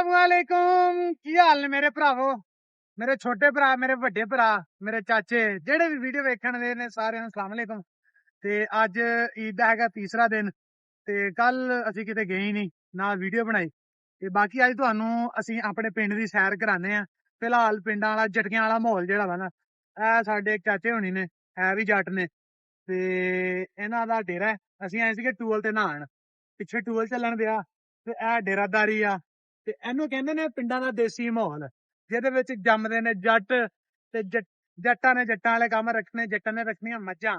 अस्सलामुअलैकुम की हाल ने मेरे भरावो मेरे छोटे भरा मेरे वड्डे भरा मेरे चाचे जेडे भी वीडियो वेखण दे ने सारे नूं अस्सलाम वालेकुम। ते अज ईद दा हैगा तीसरा दिन ते कल असीं किते गए ही नहीं ना वीडियो बनाई ते बाकी अज तुहानूं असीं अपने पिंड दी सैर कराने आ। फिलहाल पिंडां वाला जटकियां वाला माहौल जेहड़ा वा ना ਇਹ ਸਾਡੇ ਚਾਚੇ ਹੋਣੀ ਨੇ ਹੈ ਵੀ ਜੱਟ ਨੇ ਤੇ ਇਹਨਾਂ ਦਾ ਡੇਰਾ ਹੈ। ਅਸੀਂ ਆਏ ਸੀਗੇ ਟੂਲ ਤੇ ਨਹਾਣ ਪਿੱਛੇ ਟੂਲ ਚੱਲਣ ਦਿਆ ਤੇ ਇਹ ਡੇਰਾਦਾਰੀ ਆ ਤੇ ਇਹਨੂੰ ਕਹਿੰਦੇ ਨੇ ਪਿੰਡਾਂ ਦਾ ਦੇਸੀ ਮਾਹੌਲ ਜਿਹਦੇ ਵਿੱਚ ਜੰਮਦੇ ਨੇ ਜੱਟ ਤੇ ਜੱਟਾਂ ਨੇ ਜੱਟਾਂ ਵਾਲੇ ਕੰਮ ਰੱਖਣੇ ਜੱਟਾਂ ਨੇ ਰੱਖਣੀਆਂ ਮੱਝਾਂ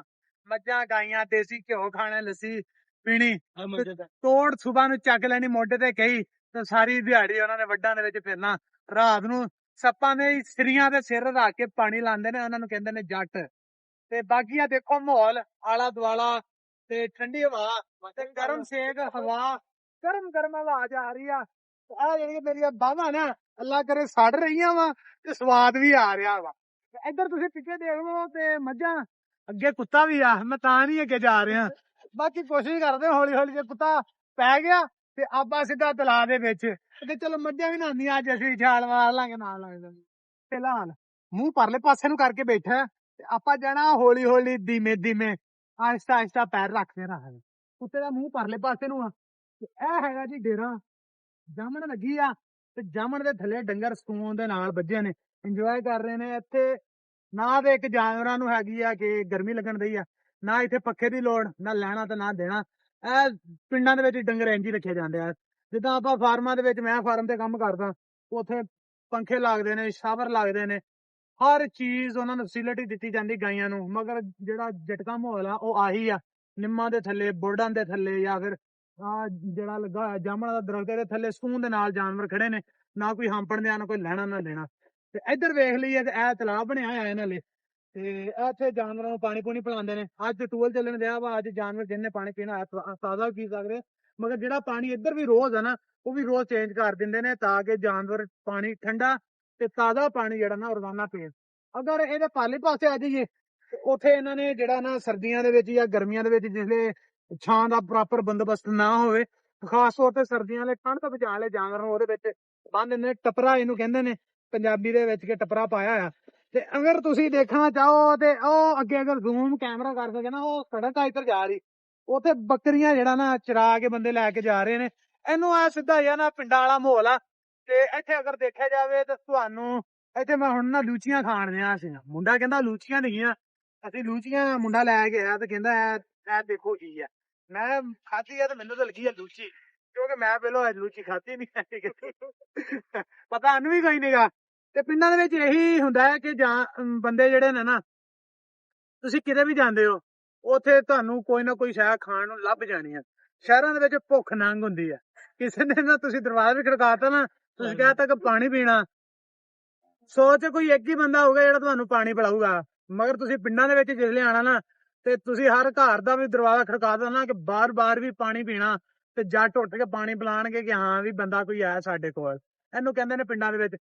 ਮੱਝਾਂ ਗਾਈਆਂ ਦੇਸੀ ਘਿਓ ਖਾਣਾ ਲੱਸੀ ਪੀਣੀ ਤੋੜ ਸੁਬਾਹ ਨੂੰ ਚੱਕ ਲੈਣੀ ਮੋਢੇ ਤੇ ਕਹੀ ਤੇ ਸਾਰੀ ਦਿਹਾੜੀ ਉਹਨਾਂ ਨੇ ਵੱਡਾਂ ਦੇ ਵਿੱਚ ਫਿਰਨਾ ਰਾਤ ਨੂੰ ਸੱਪਾਂ ਦੇ ਸਿਰੀਆਂ ਦੇ ਸਿਰ ਰੱਖ ਕੇ ਪਾਣੀ ਲਾਉਂਦੇ ਨੇ ਉਹਨਾਂ ਨੂੰ ਕਹਿੰਦੇ ਨੇ ਜੱਟ। ਤੇ ਬਾਕੀ ਆ ਦੇਖੋ ਮਾਹੌਲ ਆਲਾ ਦੁਆਲਾ ਤੇ ਠੰਡੀ ਹਵਾ ਤੇ ਗਰਮ ਸੇਕ ਹਵਾ ਗਰਮ ਗਰਮ ਹਵਾ ਜਾ ਰਹੀ ਆ ਆ ਜਿਹੜੀਆਂ ਮੇਰੀਆਂ ਬਾਹਾਂ ਨਾ ਅੱਲਾ ਕਰੇ ਸੜ ਰਹੀਆਂ ਵਾ ਤੇ ਸਵਾਦ ਵੀ ਆ ਰਿਹਾ ਵਾ। ਇੱਧਰ ਤੁਸੀਂ ਪਿੱਛੇ ਦੇਖ ਲਓ ਤੇ ਮੱਝਾਂ ਅੱਗੇ ਕੁੱਤਾ ਵੀ ਆ ਮੈਂ ਤਾਂ ਨਹੀਂ ਅੱਗੇ ਜਾ ਰਿਹਾ ਬਾਕੀ ਕੋਸ਼ਿਸ਼ ਕਰਦੇ ਹੌਲੀ ਹੌਲੀ ਜੇ ਕੁੱਤਾ ਪੈ ਗਿਆ ਤੇ ਆਪਾਂ ਸਿੱਧਾ ਤਲਾਅ ਦੇ ਵਿੱਚ ਤੇ ਚਲੋ ਮੱਝਾਂ ਵੀ ਨਹਾਉਂਦੀਆਂ ਅੱਜ ਅਸੀਂ ਛਾਲ ਮਾਰ ਲਾਂਗੇ ਨਾਲ ਲੱਗਦਾ ਫਿਲਹਾਲ ਮੂੰਹ ਪਰਲੇ ਪਾਸੇ ਨੂੰ ਕਰਕੇ ਬੈਠਾ ਤੇ ਆਪਾਂ ਜਾਣਾ ਹੌਲੀ ਹੌਲੀ ਧੀਮੇ ਧੀਮੇ ਆਹਿਸਤਾ ਆਹਿਸਤਾ ਪੈਰ ਰੱਖਦੇ ਰੱਖਦੇ ਕੁੱਤੇ ਦਾ ਮੂੰਹ ਪਰਲੇ ਪਾਸੇ ਨੂੰ ਆ ਤੇ ਇਹ ਹੈਗਾ ਜੀ ਡੇਰਾ ਜਾਮਣ ਲੱਗੀ ਆ ਤੇ ਜਾਮਣ ਦੇ ਥੱਲੇ ਡੰਗਰ ਸਕੂਨ ਦੇ ਨਾਲ ਬੱਝੇ ਨੇ ਇੰਜੋਏ ਕਰ ਰਹੇ ਨੇ ਇੱਥੇ ਨਾ ਤੇ ਇੱਕ ਜਾਨਵਰਾਂ ਨੂੰ ਹੈਗੀ ਆ ਕਿ ਗਰਮੀ ਲੱਗਣ ਦਈ ਆ ਨਾ ਇੱਥੇ ਪੱਖੇ ਦੀ ਲੋੜ ਨਾ ਲੈਣਾ ਤੇ ਨਾ ਦੇਣਾ। ਇਹ ਪਿੰਡਾਂ ਦੇ ਵਿੱਚ ਡੰਗਰ ਇੰਝ ਹੀ ਰੱਖੇ ਜਾਂਦੇ ਆ ਜਿੱਦਾਂ ਆਪਾਂ ਫਾਰਮਾਂ ਦੇ ਵਿੱਚ ਮੈਂ ਫਾਰਮ ਤੇ ਕੰਮ ਕਰਦਾ ਉੱਥੇ ਪੰਖੇ ਲੱਗਦੇ ਨੇ ਸ਼ਾਵਰ ਲੱਗਦੇ ਨੇ ਹਰ ਚੀਜ਼ ਉਹਨਾਂ ਨੂੰ ਫੈਸਿਲਿਟੀ ਦਿੱਤੀ ਜਾਂਦੀ ਗਾਈਆਂ ਨੂੰ ਮਗਰ ਜਿਹੜਾ ਜਟਕਾ ਮਾਹੌਲ ਆ ਉਹ ਆਹੀ ਆ ਨਿੰਮਾਂ ਦੇ ਥੱਲੇ ਬੋਰਡਾਂ ਦੇ ਥੱਲੇ ਜਾਂ ਫਿਰ ਆ ਜਿਹੜਾ ਲੱਗਾ ਹੋਇਆ ਜਾਮਣ ਦਾ ਦਰਖਤ ਦੇ ਥੱਲੇ ਸਕੂਨ ਦੇ ਨਾਲ ਜਾਨਵਰ ਖੜੇ ਨੇ ਨਾ ਕੋਈ ਹੰਪਣ ਦਿਆ ਨਾ ਕੋਈ ਲੈਣਾ ਨਾ ਦੇਣਾ। ਤੇ ਇੱਧਰ ਵੇਖ ਲਈਏ ਤੇ ਇਹ ਤਲਾਬ ਬਣਿਆ ਹੋਇਆ ਇਹਨਾਂ ਲਈ ਤੇ ਇੱਥੇ ਜਾਨਵਰਾਂ ਨੂੰ ਪਾਣੀ ਪੂਣੀ ਪਿਲਾਉਂਦੇ ਨੇ ਅੱਜ ਟੂਲ ਚੱਲਣ ਦਿਆ ਵਾ ਅੱਜ ਜਾਨਵਰ ਜਿਹਨੇ ਪਾਣੀ ਪੀਣਾ ਤਾਜ਼ਾ ਪੀ ਸਕਦੇ ਮਗਰ ਜਿਹੜਾ ਪਾਣੀ ਇੱਧਰ ਵੀ ਰੋਜ਼ ਆ ਨਾ ਉਹ ਵੀ ਰੋਜ਼ ਚੇਂਜ ਕਰ ਦਿੰਦੇ ਨੇ ਤਾਂ ਕਿ ਜਾਨਵਰ ਪਾਣੀ ਠੰਡਾ ਤੇ ਤਾਜ਼ਾ ਪਾਣੀ ਜਿਹੜਾ ਨਾ ਰੋਜ਼ਾਨਾ ਪੀਣ। ਅਗਰ ਇਹਦੇ ਪਾਲੇ ਪਾਸੇ ਆ ਜਾਈਏ ਉੱਥੇ ਇਹਨਾਂ ਨੇ ਜਿਹੜਾ ਨਾ ਸਰਦੀਆਂ ਦੇ ਵਿੱਚ ਜਾਂ ਗਰਮੀਆਂ ਦੇ ਵਿੱਚ ਜਿਸਲੇ ਛਾਂ ਦਾ ਪ੍ਰੋਪਰ ਬੰਦੋਬਸਤ ਨਾ ਹੋਵੇ ਖਾਸ ਤੌਰ ਤੇ ਸਰਦੀਆਂ ਵਾਲੇ ਠੰਡ ਤੋਂ ਬਚਾਉਣ ਵਾਲੇ ਜਾਨਵਰ ਨੂੰ ਉਹਦੇ ਵਿੱਚ ਬੰਨ ਦਿੰਦੇ ਨੇ ਟਪਰਾ ਇਹਨੂੰ ਕਹਿੰਦੇ ਨੇ ਪੰਜਾਬੀ ਦੇ ਵਿੱਚ ਕਿ ਟਪਰਾ ਪਾਇਆ ਹੋਇਆ। ਤੇ ਅਗਰ ਤੁਸੀਂ ਦੇਖਣਾ ਚਾਹੋ ਤੇ ਉਹ ਅੱਗੇ ਅਗਰ ਜ਼ੂਮ ਕੈਮਰਾ ਕਰ ਸਕੇ ਨਾ ਉਹ ਸੜਕ ਆ ਇੱਧਰ ਜਾ ਰਹੀ ਉੱਥੇ ਬੱਕਰੀਆਂ ਜਿਹੜਾ ਨਾ ਚਰਾ ਕੇ ਬੰਦੇ ਲੈ ਕੇ ਜਾ ਰਹੇ ਨੇ ਇਹਨੂੰ ਆ ਸਿੱਧਾ ਜਿਹਾ ਨਾ ਪਿੰਡਾਂ ਵਾਲਾ ਮਾਹੌਲ ਆ। ਤੇ ਇੱਥੇ ਅਗਰ ਦੇਖਿਆ ਜਾਵੇ ਤਾਂ ਤੁਹਾਨੂੰ ਇੱਥੇ ਮੈਂ ਹੁਣ ਨਾ ਲੂਚੀਆਂ ਖਾਣ ਦਿਆਂ ਸੀ ਮੁੰਡਾ ਕਹਿੰਦਾ ਲੂਚੀਆਂ ਨਹੀਂ ਅਸੀਂ ਲੂਚੀਆਂ ਮੁੰਡਾ ਲੈ ਕੇ ਆਇਆ ਤੇ ਕਹਿੰਦਾ ਇਹ ਦੇਖੋ ਕੀ ਆ ਮੈਂ ਖਾਧੀ ਆ ਤੇ ਮੈਨੂੰ ਤਾਂ ਲੱਗੀ ਆ ਲੂਚੀ ਕਿਉਂਕਿ ਮੈਂ ਪਹਿਲਾਂ ਲੂਚੀ ਖਾਧੀ ਨਹੀਂ ਪਤਾ ਇਹਨੂੰ ਵੀ ਕੋਈ ਨਹੀਂਗਾ। ਤੇ ਪਿੰਡਾਂ ਦੇ ਵਿੱਚ ਇਹੀ ਹੁੰਦਾ ਹੈ ਕਿ ਜਾਂ ਬੰਦੇ ਜਿਹੜੇ ਨੇ ਨਾ ਤੁਸੀਂ ਕਿਤੇ ਵੀ ਜਾਂਦੇ ਹੋ ਉੱਥੇ ਤੁਹਾਨੂੰ ਕੋਈ ਨਾ ਕੋਈ ਸ਼ੈ ਖਾਣ ਨੂੰ ਲੱਭ ਜਾਣੀ ਆ। ਸ਼ਹਿਰਾਂ ਦੇ ਵਿੱਚ ਭੁੱਖ ਨੰਗ ਹੁੰਦੀ ਆ ਕਿਸੇ ਨੇ ਨਾ ਤੁਸੀਂ ਦਰਵਾਜ਼ਾ ਵੀ ਖੜਕਾਤਾ ਨਾ ਤੁਸੀਂ ਕਹਿ ਤਾ ਕਿ ਪਾਣੀ ਪੀਣਾ ਸੋਚ ਕੋਈ ਇੱਕ ਹੀ ਬੰਦਾ ਹੋਊਗਾ ਜਿਹੜਾ ਤੁਹਾਨੂੰ ਪਾਣੀ ਪਿਲਾਊਗਾ ਮਗਰ ਤੁਸੀਂ ਪਿੰਡਾਂ ਦੇ ਵਿੱਚ ਜਿਸਲੇ ਆਣਾ ਨਾ ਤੇ ਤੁਸੀਂ ਹਰ ਘਰ ਦਾ ਵੀ ਦਰਵਾਜ਼ਾ ਖੜਕਾ ਦੇਣਾ ਕਿ ਬਾਰ-ਬਾਰ ਵੀ ਪਾਣੀ ਪੀਣਾ ਤੇ ਜੱਟ ਉੱਠ ਕੇ ਪਾਣੀ ਪਿਲਾਣਗੇ ਕਿ ਹਾਂ ਵੀ ਬੰਦਾ ਕੋਈ ਆਇਆ ਸਾਡੇ ਕੋਲ ਇਹਨੂੰ ਕਹਿੰਦੇ ਨੇ ਪਿੰਡਾਂ ਦੇ ਵਿੱਚ।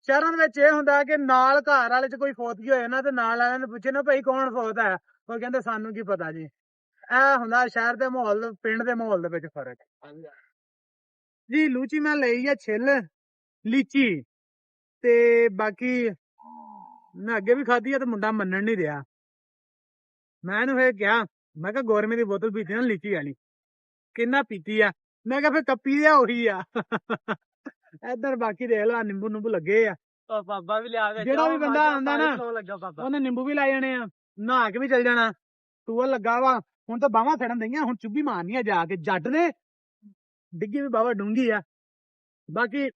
ਸ਼ਹਿਰਾਂ ਦੇ ਵਿੱਚ ਇਹ ਹੁੰਦਾ ਕਿ ਨਾਲ ਘਰ ਵਾਲੇ ਚ ਕੋਈ ਫੌਤਗੀ ਹੋਏ ਨਾ ਤੇ ਨਾਲ ਵਾਲਿਆਂ ਨੂੰ ਪੁੱਛੇ ਨਾ ਭਾਈ ਕੌਣ ਫੌਤ ਹੈ ਉਹ ਕਹਿੰਦੇ ਸਾਨੂੰ ਕੀ ਪਤਾ ਜੀ। ਇਹ ਹੁੰਦਾ ਸ਼ਹਿਰ ਦੇ ਮਾਹੌਲ ਪਿੰਡ ਦੇ ਮਾਹੌਲ ਦੇ ਵਿੱਚ ਫਰਕ ਜੀ। ਲੂਚੀ ਮੈਂ ਲਈ ਆ ਛਿੱਲ ਲੀਚੀ ਤੇ ਬਾਕੀ ਮੈਂ ਅੱਗੇ ਵੀ ਖਾਧੀ ਆ ਤੇ ਮੁੰਡਾ ਮੰਨਣ ਨਹੀਂ ਰਿਹਾ। ਮੈਂ ਇਹਨੂੰ ਫੇਰ ਕਿਹਾ ਮੈਂ ਕਿਹਾ ਗੌਰਮੇ ਦੀ ਬੋਤਲ ਪੀਤੀ ਨਾ ਲੀਚੀ ਵਾਲੀ ਕਿੰਨਾ ਪੀਤੀ ਆ ਮੈਂ ਕਿਹਾ ਫੇਰ ਕੱਪੀ ਆ ਉਹੀ ਆ ਇੱਧਰ ਬਾਕੀ ਦੇਖ ਲਾ ਨਿੰਬੂ ਨੂੰਬੂ ਲੱਗੇ ਆ ਬਾਬਾ ਵੀ ਲਿਆ ਜਿਹੜਾ ਵੀ ਬੰਦਾ ਆਉਂਦਾ ਨਾ ਉਹਨੇ ਨਿੰਬੂ ਵੀ ਲੈ ਜਾਣੇ ਆ ਨਹਾ ਕੇ ਵੀ ਚੱਲ ਜਾਣਾ ਟੂਅਲ ਲੱਗਾ ਵਾ ਹੁਣ ਤਾਂ ਬਾਹਾਂ ਫੜਨ ਦਈਆਂ ਹੁਣ ਚੁੱਭੀ ਮਾਰਨੀ ਆ ਜਾ ਕੇ ਜੱਟ ਨੇ ਡਿੱਗੀ ਵੀ ਬਾਵਾ ਡੂੰਗੀ ਆ। ਬਾਕੀ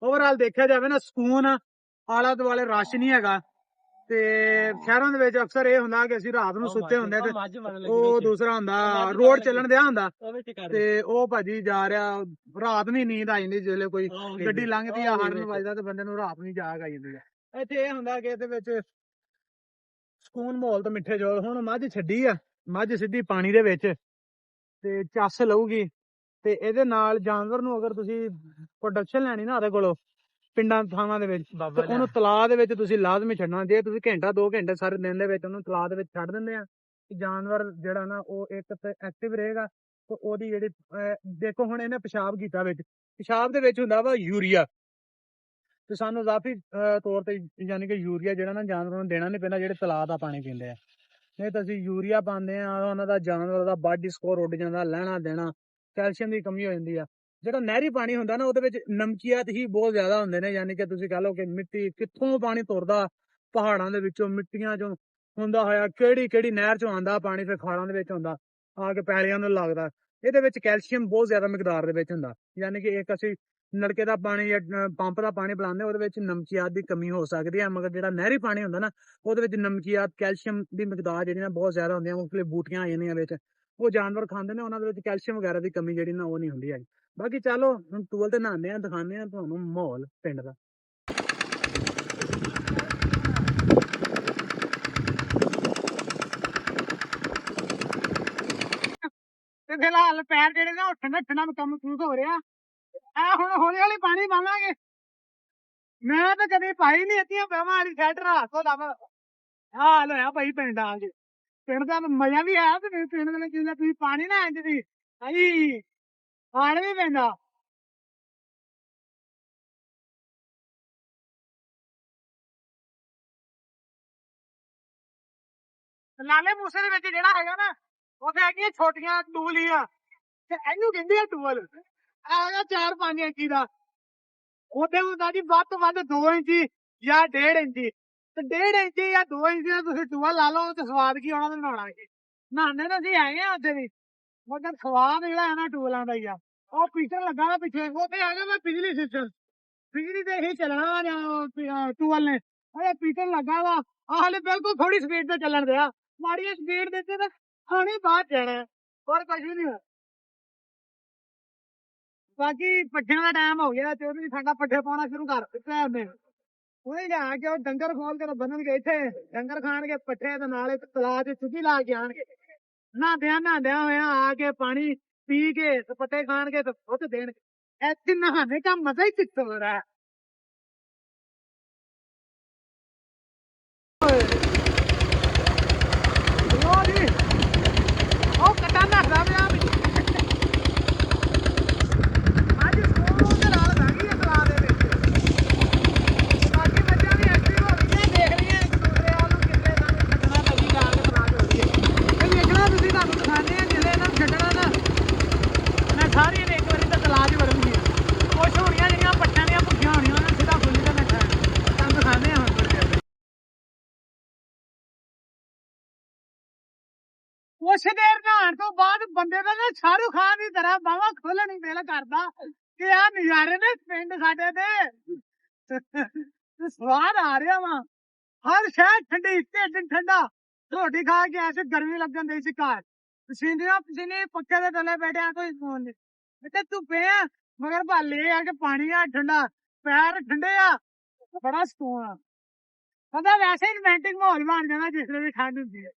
ਓਵਰਆਲ ਦੇਖਿਆ ਜਾਵੇ ਨਾ ਸਕੂਨ ਆਲਾ ਦੁਆਲੇ ਰਸ਼ ਨਹੀਂ ਹੈਗਾ ਤੇ ਸ਼ਹਿਰਾਂ ਦੇ ਵਿੱਚ ਅਕਸਰ ਇਹ ਹੁੰਦਾ ਕਿ ਅਸੀਂ ਰਾਤ ਨੂੰ ਸੁੱਤੇ ਹੁੰਦੇ ਤੇ ਉਹ ਦੂਸਰਾ ਹੁੰਦਾ ਰੋਡ ਚੱਲਣ ਦਿਆ ਹੁੰਦਾ ਤੇ ਉਹ ਭਾਜੀ ਜਾ ਰਿਹਾ ਰਾਤ ਨੂੰ ਨੀਂਦ ਆ ਜਾਂਦੀ ਜਿਸਲੇ ਕੋਈ ਗੱਡੀ ਲੰਘਦੀ ਆ ਹਾਰਨ ਵੱਜਦਾ ਤੇ ਬੰਦੇ ਨੂੰ ਰਾਤ ਨੂੰ ਜਾਗ ਆ ਜਾਂਦੀ ਆ। ਇੱਥੇ ਇਹ ਹੁੰਦਾ ਕਿ ਇਹਦੇ ਵਿੱਚ ਸਕੂਨ ਮਾਹੌਲ ਤੇ ਮਿੱਠੇ ਜੋਲ ਹੁਣ ਮੱਝ ਛੱਡੀ ਆ ਮੱਝ ਸਿੱਧੀ ਪਾਣੀ ਦੇ ਵਿੱਚ ਤੇ ਚੱਸ ਲਊਗੀ ਤੇ ਇਹਦੇ ਨਾਲ ਜਾਨਵਰ ਨੂੰ ਅਗਰ ਤੁਸੀਂ ਪ੍ਰੋਡਕਸ਼ਨ ਲੈਣੀ ਨਾ ਉਹਦੇ ਕੋਲੋਂ ਪਿੰਡਾਂ ਥਾਵਾਂ ਦੇ ਵਿੱਚ ਤੇ ਉਹਨੂੰ ਤਲਾਅ ਦੇ ਵਿੱਚ ਤੁਸੀਂ ਲਾਜ਼ਮੀ ਛੱਡਣਾ ਜੇ ਤੁਸੀਂ ਘੰਟਾ 2 ਘੰਟੇ ਸਾਰੇ ਦਿਨ ਦੇ ਵਿੱਚ ਉਹਨੂੰ ਤਲਾਅ ਦੇ ਵਿੱਚ ਛੱਡ ਦਿੰਦੇ ਆ ਜਾਨਵਰ ਜਿਹੜਾ ਨਾ ਉਹ ਇੱਕ ਤੇ ਐਕਟਿਵ ਰਹੇਗਾ ਤੇ ਉਹਦੀ ਜਿਹੜੀ ਦੇਖੋ ਹੁਣ ਇਹਨੇ ਪਿਸ਼ਾਬ ਕੀਤਾ ਵਿੱਚ ਪਿਸ਼ਾਬ ਦੇ ਵਿੱਚ ਹੁੰਦਾ ਵਾ ਯੂਰੀਆ, ਤੇ ਸਾਨੂੰ ਇਜ਼ਾਫੀ ਤੌਰ ਤੇ ਯਾਨੀ ਕਿ ਯੂਰੀਆ ਜਿਹੜਾ ਨਾ ਜਾਨਵਰਾਂ ਨੂੰ ਦੇਣਾ ਨਹੀਂ ਪੈਂਦਾ ਜਿਹੜੇ ਤਲਾਅ ਦਾ ਪਾਣੀ ਪੀਂਦੇ ਆ। ਨਹੀਂ ਤਾਂ ਅਸੀਂ ਯੂਰੀਆ ਪਾਉਂਦੇ ਆ, ਉਹਨਾਂ ਦਾ ਜਾਨਵਰ ਦਾ ਬਾਡੀ ਸਕੋਰ ਉੱਡ ਜਾਂਦਾ, ਲੈਣਾ ਦੇਣਾ, ਕੈਲਸ਼ੀਅਮ ਦੀ ਕਮੀ ਹੋ ਜਾਂਦੀ ਆ। ਜਿਹੜਾ ਨਹਿਰੀ ਪਾਣੀ ਹੁੰਦਾ ਨਾ ਉਹਦੇ ਵਿੱਚ ਨਮਕੀਆਤ ਹੀ ਬਹੁਤ ਜ਼ਿਆਦਾ ਹੁੰਦੇ ਨੇ, ਯਾਨੀ ਕਿ ਤੁਸੀਂ ਕਹ ਲਓ ਕਿ ਮਿੱਟੀ ਕਿੱਥੋਂ ਪਾਣੀ ਤੁਰਦਾ, ਪਹਾੜਾਂ ਦੇ ਵਿੱਚੋਂ, ਮਿੱਟੀਆਂ ਚੋਂ ਹੁੰਦਾ ਹੋਇਆ, ਕਿਹੜੀ ਕਿਹੜੀ ਨਹਿਰ ਚੋਂ ਆਉਂਦਾ ਪਾਣੀ, ਫਿਰ ਖਾਲਾਂ ਦੇ ਵਿੱਚ ਹੁੰਦਾ, ਆ ਕੇ ਪੈਲੀਆਂ ਨੂੰ ਲੱਗਦਾ। ਇਹਦੇ ਵਿੱਚ ਕੈਲਸ਼ੀਅਮ ਬਹੁਤ ਜ਼ਿਆਦਾ ਮਿਕਦਾਰ ਦੇ ਵਿੱਚ ਹੁੰਦਾ, ਯਾਨੀ ਕਿ ਇੱਕ ਅਸੀਂ ਨਲਕੇ ਦਾ ਪਾਣੀ ਜਾਂ ਪੰਪ ਦਾ ਪਾਣੀ ਪਿਲਾਉਂਦੇ ਉਹਦੇ ਵਿੱਚ ਨਮਕੀਆਤ ਦੀ ਕਮੀ ਹੋ ਸਕਦੀ ਹੈ, ਮਗਰ ਜਿਹੜਾ ਨਹਿਰੀ ਪਾਣੀ ਹੁੰਦਾ ਨਾ ਉਹਦੇ ਵਿੱਚ ਨਮਕੀਆਤ, ਕੈਲਸ਼ੀਅਮ ਦੀ ਮਿਕਦਾਰ ਜਿਹੜੀ ਨਾ ਬਹੁਤ ਜ਼ਿਆਦਾ ਹੁੰਦੀਆਂ, ਮੁਖਤਲਿਫ ਬੂਟੀਆਂ ਆ ਜਾਂਦੀਆਂ ਵਿੱਚ, ਉਹ ਜਾਨਵਰ ਖਾਂਦੇ ਨੇ, ਉਹਨਾਂ ਦੇ ਵਿੱਚ ਕੈਲਸ਼ੀਅਮ ਵਗੈਰਾ ਦੀ ਕਮੀ ਜਿਹੜੀ ਨਾ ਉਹ ਨਹੀਂ ਹੁੰਦੀ ਹੈਗੀ। ਬਾਕੀ ਚਲੋ ਹੁਣ ਟੂਲ ਤੇ ਨਹਾਉਂਦੇ ਆ, ਦਿਖਾਉਂਦੇ ਆ ਤੁਹਾਨੂੰ ਮਾਹੌਲ ਪਿੰਡ ਦਾ। ਤੇ ਫਿਲਹਾਲ ਪੈਰ ਜਿਹੜੇ ਨਾ ਠੰਡਾ ਠੰਡਾ ਕੰਮ ਸ਼ੁਰੂ ਹੋ ਰਿਹਾ ਆ, ਹੁਣ ਹੌਲੀ ਹੌਲੀ ਪਾਣੀ ਪਾਵਾਂਗੇ। ਮੈਂ ਤਾਂ ਕਦੇ ਪਾਈ ਨਹੀਂ ਇੱਥੇ ਬਹਿਵਾਂ ਵਾਲੀ ਸੈਟ ਰਾਤ ਤੋਂ ਲੱਭ ਹਾਲ ਹੋਇਆ ਭਾਈ ਪਿੰਡ ਆ ਕੇ। ਪਿੰਡ ਦਾ ਮਜ਼ਾ ਵੀ ਆਇਆ ਤੇ ਪਿੰਡ ਦੇ ਵਿੱਚ ਤੁਸੀਂ ਪਾਣੀ ਨਾ ਇੰਜ ਦੀ ਆਈ ਪਾਣੀ ਵੀ ਪੈਂਦਾ। ਲਾਲੇ ਮੂਸੇ ਦੇ ਵਿੱਚ ਜਿਹੜਾ ਹੈਗਾ ਨਾ ਉੱਥੇ ਹੈਗੀਆਂ ਛੋਟੀਆਂ ਟੂਲੀਆਂ, ਤੇ ਇਹਨੂੰ ਕਹਿੰਦੇ ਆ ਟੂਲ। ਆ 4-5 ਇੰਚੀ ਦਾ, ਉਹਦੇ ਹੁੰਦਾ ਜੀ ਵੱਧ ਤੋਂ ਵੱਧ 2 ਇੰਚੀ ਜਾਂ 1.5 ਇੰਚੀ, ਤੇ 1.5 ਇੰਚੀ ਜਾਂ 2 ਇੰਚੀ ਦਾ ਤੁਸੀਂ ਟੂਲ ਲਾ ਲਓ ਤੇ ਸਵਾਦ ਕੀ ਆਉਣਾ ਤੇ ਨਹਾਉਣਾ ਕੀ। ਨਹਾਉਂਦੇ ਤਾਂ ਅਸੀਂ ਹੈਗੇ ਆ ਉੱਥੇ ਵੀ, ਮਗਰ ਸਵਾਦ ਜਿਹੜਾ ਹੈ ਨਾ ਟੂਲਾਂ ਦਾ ਹੀ ਆ। ਉਹ ਪੀਟਰ ਲੱਗਾ ਵਾ ਪਿੱਛੇ, ਉੱਥੇ ਹੈਗਾ ਵਾ ਬਿਜਲੀ ਸਿਸਟਮ, ਬਿਜਲੀ ਤੇ ਹੀ ਚੱਲਣਾ ਟੂਲ ਨੇ। ਉਹ ਪੀਟਰ ਲੱਗਾ ਵਾ, ਹਾਲੇ ਬਿਲਕੁਲ ਥੋੜੀ ਸਪੀਡ ਤੇ ਚੱਲਣ ਦਿਆ, ਮਾੜੀ ਸਪੀਡ ਦੇ ਤਾਂ ਖਾਣੀ ਬਾਹਰ ਜਾਣਾ, ਹੋਰ ਕੁਝ ਵੀ ਨਹੀਂ। ਬਾਕੀ ਪੱਠਿਆਂ ਦਾ ਟਾਈਮ ਹੋ ਗਿਆ ਤੇ ਉਹਨੂੰ ਵੀ ਸਾਡਾ ਪੱਠੇ ਪਾਉਣਾ ਸ਼ੁਰੂ ਕਰ ਦਿੱਤਾ ਉਹਨੇ। ਉਹਨੇ ਜਾ ਕੇ ਉਹ ਡੰਗਰ ਖੋਲ ਕੇ ਬੰਨਣਗੇ ਇੱਥੇ, ਡੰਗਰ ਖਾਣਗੇ ਪੱਠੇ ਤੇ ਨਾਲੇ ਤਲਾਅ 'ਚ ਚੁੱਕੀ ਲਾ ਕੇ ਆਣਗੇ। ਨਹਾਦਿਆਂ ਹੋਇਆ ਆ ਕੇ ਪਾਣੀ ਪੀ ਕੇ ਤੇ ਪੱਠੇ ਖਾਣਗੇ ਤੇ ਦੁੱਧ ਦੇਣਗੇ। ਇੱਥੇ ਨਹਾने का मजा ही कुछ हो रहा है। ਉਹ ਕਟਾ ਨੱਠਦਾ ਪਿਆ ਵੀ ਅੱਜ ਸਕੂਲ ਦੇ ਨਾਲ ਬਹਿ ਗਈ ਤਲਾਅ ਦੇ ਵਿੱਚ। ਬਾਕੀ ਮੱਝਾਂ ਵੀ ਐਕਟਿਵ ਹੋ ਗਈਆਂ, ਦੇਖ ਰਹੀਆਂ ਇੱਕ ਦੂਸਰੇ ਵੱਲ ਨੂੰ ਕਿੱਥੇ ਸਾਨੂੰ ਛੱਡਣਾ ਤਾਂ ਜੀ ਜਾ ਕੇ ਤਲਾਅ 'ਚ ਹੋ ਰਹੀ ਹੈ। ਇਹ ਵੇਖਣਾ ਤੁਸੀਂ, ਤੁਹਾਨੂੰ ਦਿਖਾਉਂਦੇ ਆ ਜਿਹੜੇ ਇਹਨਾਂ ਨੂੰ ਛੱਡਣਾ ਨਾ, ਮੈਂ ਸਾਰੀਆਂ ਨੇ ਇੱਕ ਵਾਰੀ ਤਾਂ ਤਲਾਅ 'ਚ ਵੜਨਗੀਆਂ। ਕੁਛ ਹੋਣੀਆਂ ਜਿਹੜੀਆਂ ਪੱਟਾਂ ਦੀਆਂ ਭੁੱਖੀਆਂ ਹੋਣੀਆਂ ਉਹਨਾਂ ਸਿੱਧਾ ਫੁੱਲੀ ਤਾਂ ਨੱਠਾ। ਤੁਹਾਨੂੰ ਦਿਖਾਉਂਦੇ ਆ ਹੁਣ ਥੋੜ੍ਹੀ ਦੇਰ। ਕੁਛ ਦੇਰ ਨਹਾਉਣ ਤੋਂ ਬਾਅਦ ਬੰਦੇ ਦਾ ਨਾ ਸ਼ਾਹਰੁਖ ਖਾਨ ਦੀ ਤਰ੍ਹਾਂ ਬਾਹਾਂ ਖੋਲਣ ਹੀ ਦਿਲ ਕਰਦਾ ਕਿ ਆ ਨਜ਼ਾਰੇ ਨੇ ਪਿੰਡ ਸਾਡੇ ਤੇ ਸਵਾਦ ਆ ਰਿਹਾ ਵਾ। ਹਰ ਸ਼ਹਿਰ ਠੰਡੀ, ਢਿੱਡ ਠੰਡਾ, ਰੋਟੀ ਖਾ ਕੇ ਐਸੇ ਗਰਮੀ ਲੱਗਣ ਦੇ ਸੀ ਘਰ, ਪਸੀਨੇ ਪੱਖੇ ਦੇ ਥੱਲੇ ਬੈਠਿਆ ਕੋਈ ਫੋਨ ਨਹੀਂ ਬੇਟੇ ਧੁੱਪੇ ਆ, ਮਗਰ ਭਾਲੇ ਆ ਕੇ ਪਾਣੀ ਆ ਠੰਡਾ, ਪੈਰ ਠੰਡੇ ਆ, ਬੜਾ ਸਕੂਨ ਆ। ਕਹਿੰਦਾ ਵੈਸੇ ਹੀ ਰੋਮਾਂਟਿਕ ਮਾਹੌਲ ਬਣ ਜਾਂਦਾ ਜਿਸ ਵੇਲੇ ਵੀ ਠੰਡ ਹੁੰਦੀ ਹੈ।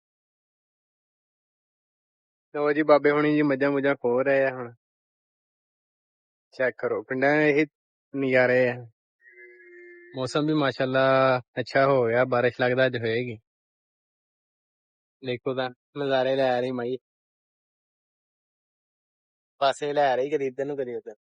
ਲੋ ਜੀ ਬਾਬੇ ਹੁਣੀ ਜੀ ਮੱਝਾਂ ਮੁੱਝਾਂ ਖੋ ਰਹੇ ਆ। ਹੁਣ ਚੈੱਕ ਕਰੋ ਪਿੰਡਾਂ ਦੇ ਇਹ ਨਜ਼ਾਰੇ ਆ। ਮੌਸਮ ਵੀ ਮਾਸ਼ਾਅੱਲਾ ਅੱਛਾ ਹੋ ਗਿਆ, ਬਾਰਿਸ਼ ਲੱਗਦਾ ਅੱਜ ਹੋਏਗੀ। ਦੇਖੋ ਤਾਂ ਨਜ਼ਾਰੇ ਲੈ ਰਹੀ ਮਾਈ, ਪਾਸੇ ਲੈ ਰਹੀ ਕਦੀ ਇੱਧਰ ਨੂੰ ਕਦੀ ਉੱਧਰ।